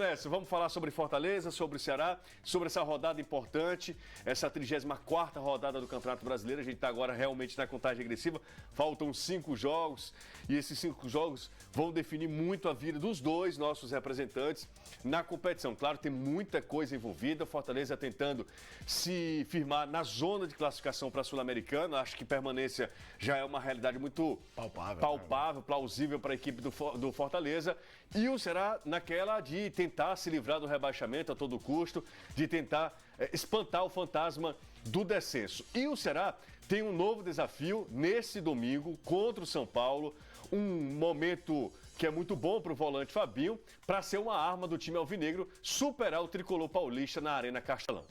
nessa. Vamos falar sobre Fortaleza, sobre o Ceará, sobre essa rodada importante, essa 34ª rodada do Campeonato Brasileiro. A gente está agora realmente na contagem regressiva. Faltam 5 jogos e esses 5 jogos vão definir muito a vida dos dois nossos representantes na competição. Claro, tem muita coisa envolvida. Fortaleza tentando se firmar na zona de classificação para a Sul-Americana. Acho que permanência já é uma realidade muito palpável, plausível para a equipe do Fortaleza. E o Ceará naquela de tentar se livrar do rebaixamento a todo custo, de tentar espantar o fantasma do descenso. E o Ceará tem um novo desafio nesse domingo contra o São Paulo, um momento que é muito bom para o volante Fabinho, para ser uma arma do time alvinegro, superar o tricolor paulista na Arena Castelão.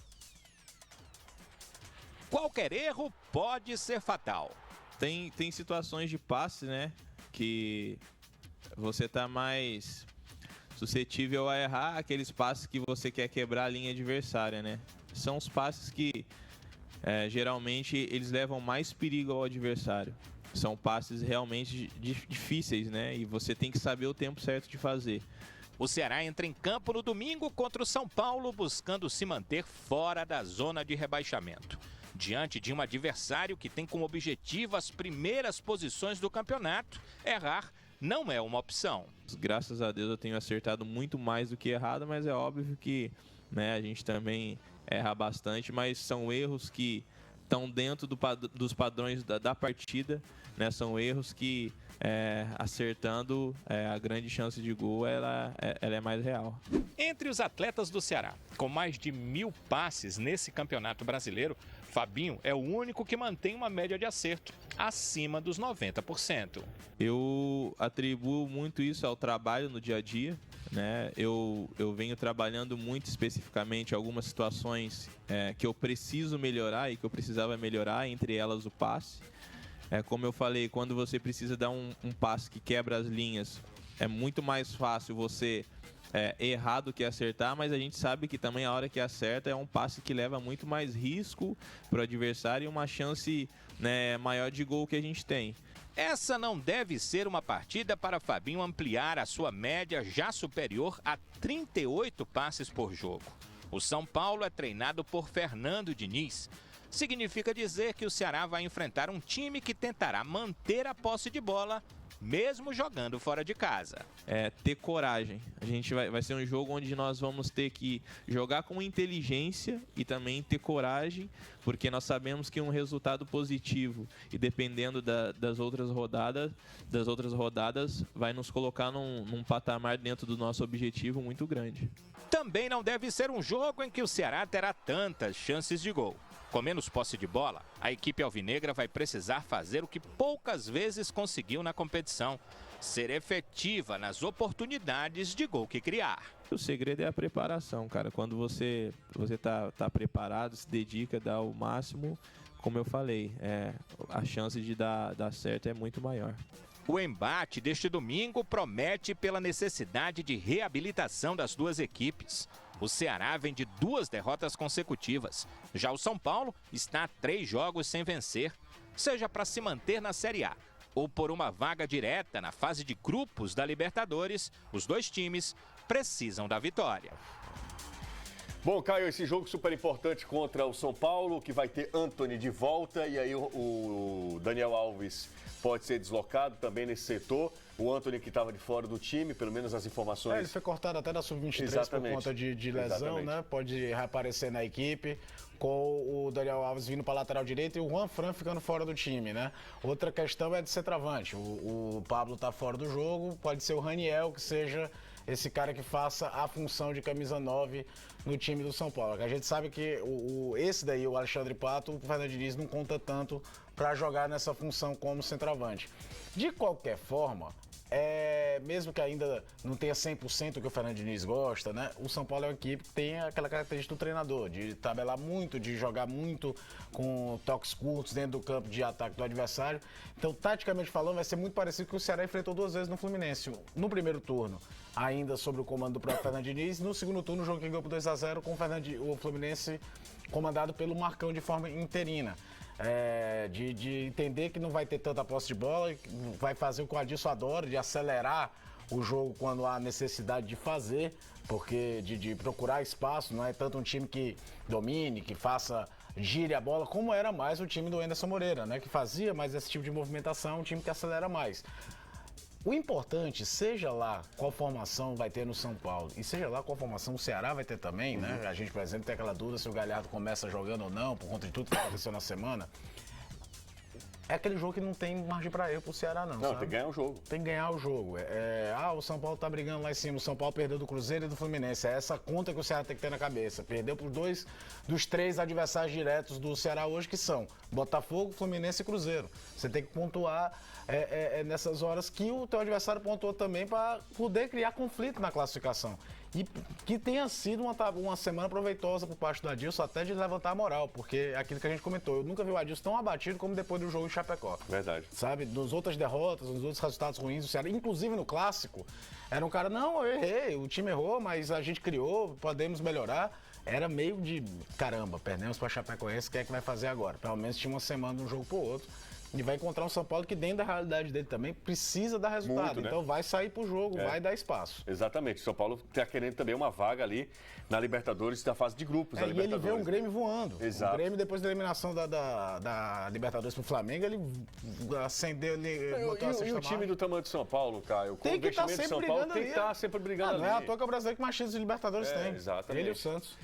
Qualquer erro pode ser fatal. Tem situações de passe, né, que você tá mais suscetível a errar, aqueles passes que você quer quebrar a linha adversária, né? São os passes que geralmente eles levam mais perigo ao adversário. São passes realmente difíceis, né? E você tem que saber o tempo certo de fazer. O Ceará entra em campo no domingo contra o São Paulo, buscando se manter fora da zona de rebaixamento. Diante de um adversário que tem como objetivo as primeiras posições do campeonato, errar não é uma opção. Graças a Deus eu tenho acertado muito mais do que errado, mas é óbvio que, né, a gente também erra bastante, mas são erros que estão dentro dos padrões da partida, né? São erros que, acertando, a grande chance de gol ela é mais real. Entre os atletas do Ceará, com mais de 1.000 passes nesse campeonato brasileiro, Fabinho é o único que mantém uma média de acerto acima dos 90%. Eu atribuo muito isso ao trabalho no dia a dia, né? Eu venho trabalhando muito especificamente algumas situações que eu preciso melhorar e que eu precisava melhorar, entre elas o passe. Como eu falei, quando você precisa dar um passe que quebra as linhas, é muito mais fácil você errar do que acertar, mas a gente sabe que também a hora que acerta é um passe que leva muito mais risco para o adversário e uma chance, né, maior de gol que a gente tem. Essa não deve ser uma partida para Fabinho ampliar a sua média já superior a 38 passes por jogo. O São Paulo é treinado por Fernando Diniz. Significa dizer que o Ceará vai enfrentar um time que tentará manter a posse de bola, mesmo jogando fora de casa. Ter coragem. A gente vai ser um jogo onde nós vamos ter que jogar com inteligência e também ter coragem, porque nós sabemos que um resultado positivo e dependendo das outras rodadas vai nos colocar num patamar dentro do nosso objetivo muito grande. Também não deve ser um jogo em que o Ceará terá tantas chances de gol. Com menos posse de bola, a equipe alvinegra vai precisar fazer o que poucas vezes conseguiu na competição: ser efetiva nas oportunidades de gol que criar. O segredo é a preparação, cara. Quando você tá preparado, se dedica, dá o máximo, como eu falei, a chance de dar certo é muito maior. O embate deste domingo promete pela necessidade de reabilitação das duas equipes. O Ceará vem de 2 derrotas consecutivas. Já o São Paulo está a 3 jogos sem vencer. Seja para se manter na Série A ou por uma vaga direta na fase de grupos da Libertadores, os dois times precisam da vitória. Bom, Caio, esse jogo super importante contra o São Paulo, que vai ter Antony de volta, e aí o Daniel Alves pode ser deslocado também nesse setor. O Antony que estava de fora do time, pelo menos as informações... ele foi cortado até da Sub-23 por conta de lesão, né? Pode reaparecer na equipe, com o Daniel Alves vindo para a lateral direita e o Juan Fran ficando fora do time, né? Outra questão é de centroavante. O Pablo está fora do jogo, pode ser o Raniel que seja esse cara que faça a função de camisa 9 no time do São Paulo. A gente sabe que esse daí, o Alexandre Pato, o Fernando Diniz não conta tanto para jogar nessa função como centroavante. De qualquer forma, mesmo que ainda não tenha 100% que o Fernando Diniz gosta, né? O São Paulo é uma equipe que tem aquela característica do treinador, de tabelar muito, de jogar muito com toques curtos dentro do campo de ataque do adversário. Então, taticamente falando, vai ser muito parecido com o Ceará enfrentou 2 vezes no Fluminense. No primeiro turno, ainda sob o comando do próprio Fernando Diniz. No segundo turno, o jogo que ganhou por 2-0 com o Fluminense comandado pelo Marcão de forma interina. De entender que não vai ter tanta posse de bola, vai fazer o que o Adilson adora, de acelerar o jogo quando há necessidade de fazer, porque de procurar espaço, não é tanto um time que domine, que faça, gire a bola, como era mais o time do Anderson Moreira, né? Que fazia mais esse tipo de movimentação, um time que acelera mais. O importante, seja lá qual formação vai ter no São Paulo e seja lá qual formação o Ceará vai ter também, né? A gente, por exemplo, tem aquela dúvida se o Galhardo começa jogando ou não, por conta de tudo que aconteceu na semana. É aquele jogo que não tem margem para erro pro Ceará, não. Não, tem que ganhar o jogo. Tem que ganhar o jogo. O São Paulo tá brigando lá em cima. O São Paulo perdeu do Cruzeiro e do Fluminense. É essa conta que o Ceará tem que ter na cabeça. Perdeu por 2 dos 3 adversários diretos do Ceará hoje, que são Botafogo, Fluminense e Cruzeiro. Você tem que pontuar nessas horas que o teu adversário pontuou também para poder criar conflito na classificação. E que tenha sido uma semana proveitosa por parte do Adilson, até de levantar a moral, porque é aquilo que a gente comentou, eu nunca vi o Adilson tão abatido como depois do jogo em Chapecó. Verdade. Sabe, nas outras derrotas, nos outros resultados ruins do Ceará, inclusive no Clássico, era um cara, não, eu errei, o time errou, mas a gente criou, podemos melhorar. Era meio de, caramba, perdemos para Chapecoense, o que é que vai fazer agora? Pelo menos tinha uma semana de um jogo pro outro. E vai encontrar um São Paulo que, dentro da realidade dele também, precisa dar resultado. Muito, né? Então vai sair pro jogo, vai dar espaço. Exatamente. O São Paulo está querendo também uma vaga ali na Libertadores, da fase de grupos da E ele Libertadores. vê um Grêmio voando. Exato. O Grêmio, depois da eliminação da Libertadores pro Flamengo, ele acendeu, ele botou a E o time do tamanho de São Paulo, Caio? Com tem que estar investimento de sempre São Paulo, brigando tem que ali. estar sempre brigando ali. Não é à toa que o brasileiro que mais títulos de Libertadores tem. Exatamente. Ele e o Santos.